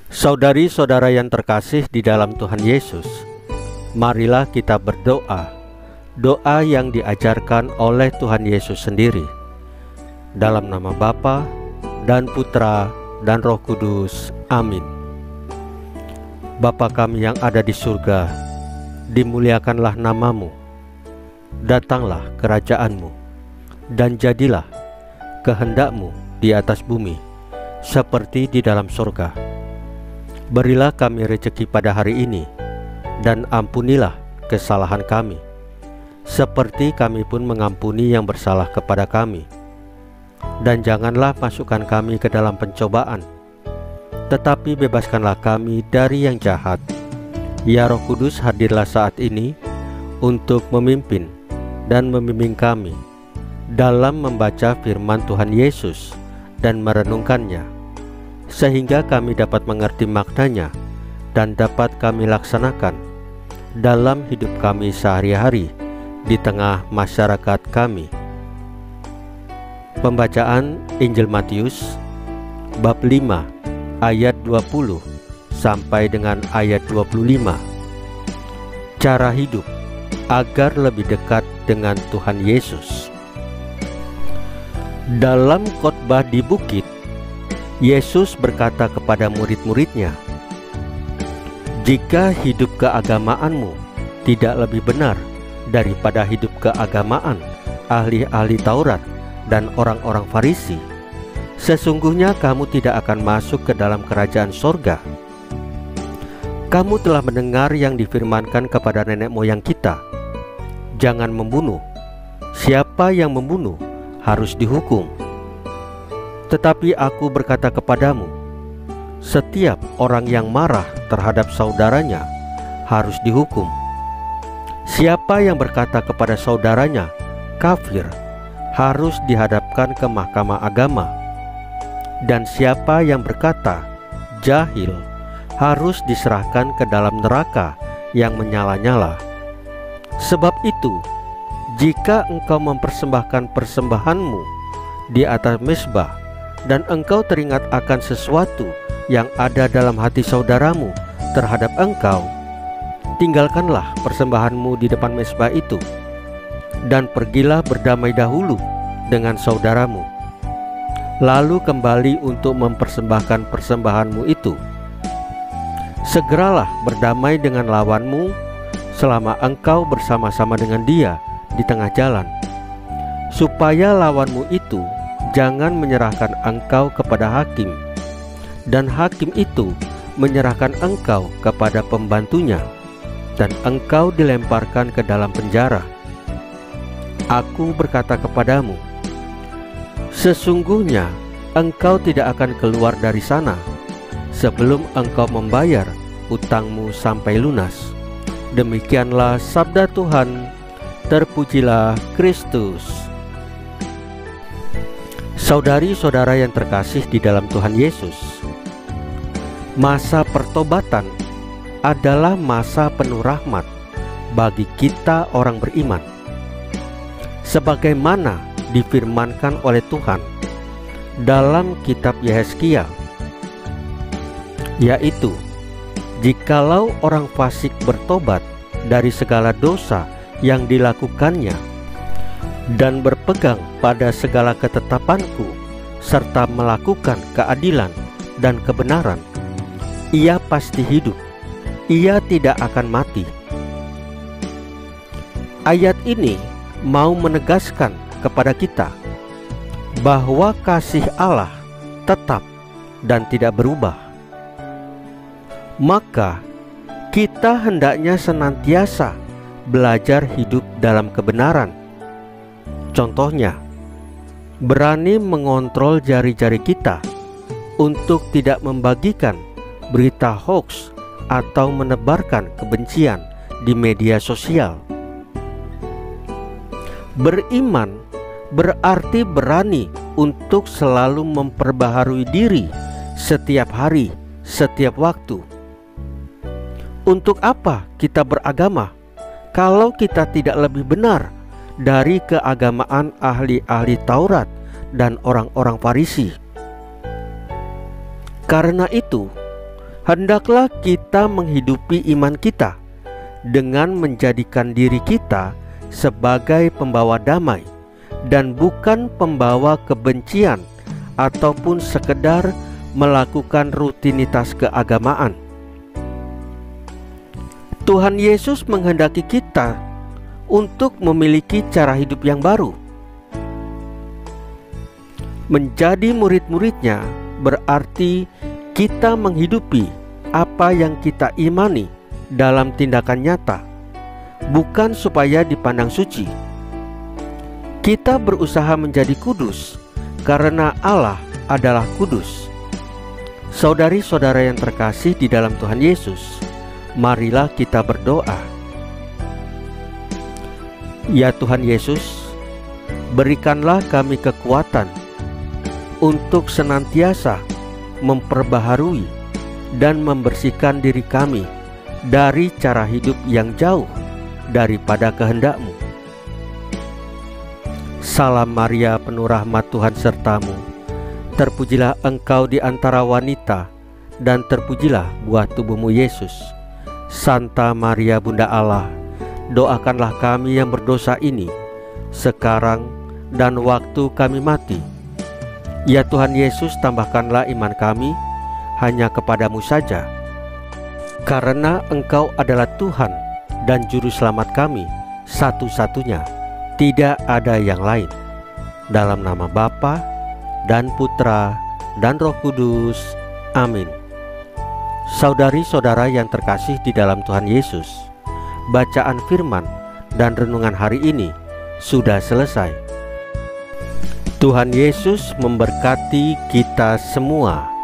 Saudari-saudara yang terkasih di dalam Tuhan Yesus, marilah kita berdoa, doa yang diajarkan oleh Tuhan Yesus sendiri. Dalam nama Bapa dan Putra dan Roh Kudus. Amin. Bapa kami yang ada di surga, dimuliakanlah namamu. Datanglah kerajaanmu, dan jadilah kehendakmu di atas bumi, seperti di dalam surga. Berilah kami rezeki pada hari ini, dan ampunilah kesalahan kami, seperti kami pun mengampuni yang bersalah kepada kami. Dan janganlah masukkan kami ke dalam pencobaan, tetapi bebaskanlah kami dari yang jahat. Ya Roh Kudus, hadirlah saat ini untuk memimpin dan membimbing kami dalam membaca firman Tuhan Yesus dan merenungkannya, sehingga kami dapat mengerti maknanya dan dapat kami laksanakan dalam hidup kami sehari-hari di tengah masyarakat kami. Pembacaan Injil Matius bab 5 ayat 20 sampai dengan ayat 25. Cara hidup agar lebih dekat dengan Tuhan Yesus. Dalam khotbah di bukit, Yesus berkata kepada murid-muridnya, "Jika hidup keagamaanmu tidak lebih benar daripada hidup keagamaan ahli-ahli Taurat dan orang-orang Farisi, sesungguhnya kamu tidak akan masuk ke dalam kerajaan sorga. Kamu telah mendengar yang difirmankan kepada nenek moyang kita, jangan membunuh. Siapa yang membunuh harus dihukum. Tetapi aku berkata kepadamu, setiap orang yang marah terhadap saudaranya harus dihukum. Siapa yang berkata kepada saudaranya kafir harus dihadapkan ke mahkamah agama. Dan siapa yang berkata jahil harus diserahkan ke dalam neraka yang menyala-nyala. Sebab itu, jika engkau mempersembahkan persembahanmu di atas mezbah, dan engkau teringat akan sesuatu yang ada dalam hati saudaramu terhadap engkau, tinggalkanlah persembahanmu di depan mezbah itu, dan pergilah berdamai dahulu dengan saudaramu. Lalu kembali untuk mempersembahkan persembahanmu itu. Segeralah berdamai dengan lawanmu selama engkau bersama-sama dengan dia di tengah jalan, supaya lawanmu itu jangan menyerahkan engkau kepada hakim, dan hakim itu menyerahkan engkau kepada pembantunya, dan engkau dilemparkan ke dalam penjara. Aku berkata kepadamu, sesungguhnya engkau tidak akan keluar dari sana sebelum engkau membayar utangmu sampai lunas. Demikianlah sabda Tuhan. Terpujilah Kristus. Saudari-saudara yang terkasih di dalam Tuhan Yesus, masa pertobatan adalah masa penuh rahmat bagi kita orang beriman, sebagaimana difirmankan oleh Tuhan dalam kitab Yehezkiel, yaitu, jikalau orang fasik bertobat dari segala dosa yang dilakukannya dan berpegang pada segala ketetapanku serta melakukan keadilan dan kebenaran, ia pasti hidup, ia tidak akan mati. Ayat ini mau menegaskan kepada kita bahwa kasih Allah tetap dan tidak berubah. Maka kita hendaknya senantiasa belajar hidup dalam kebenaran. Contohnya, berani mengontrol jari-jari kita untuk tidak membagikan berita hoax atau menebarkan kebencian di media sosial. Beriman berarti berani untuk selalu memperbaharui diri setiap hari, setiap waktu. Untuk apa kita beragama kalau kita tidak lebih benar dari keagamaan ahli-ahli Taurat dan orang-orang Farisi? Karena itu, Hendaklah kita menghidupi iman kita dengan menjadikan diri kita sebagai pembawa damai dan bukan pembawa kebencian ataupun sekedar melakukan rutinitas keagamaan. Tuhan Yesus menghendaki kita untuk memiliki cara hidup yang baru. Menjadi murid-muridnya berarti kita menghidupi apa yang kita imani dalam tindakan nyata, bukan supaya dipandang suci. Kita berusaha menjadi kudus karena Allah adalah kudus. Saudari-saudara yang terkasih di dalam Tuhan Yesus, marilah kita berdoa. Ya Tuhan Yesus, berikanlah kami kekuatan untuk senantiasa memperbaharui dan membersihkan diri kami dari cara hidup yang jauh daripada kehendak-Mu. Salam Maria, penuh rahmat, Tuhan sertamu. Terpujilah engkau di antara wanita, dan terpujilah buah tubuhmu Yesus. Santa Maria Bunda Allah, doakanlah kami yang berdosa ini, sekarang dan waktu kami mati. Ya Tuhan Yesus, tambahkanlah iman kami hanya kepadamu saja, karena Engkau adalah Tuhan dan Juru Selamat kami satu-satunya, tidak ada yang lain. Dalam nama Bapa dan Putra dan Roh Kudus. Amin. Saudari-saudara yang terkasih di dalam Tuhan Yesus, bacaan firman dan renungan hari ini sudah selesai. Tuhan Yesus memberkati kita semua.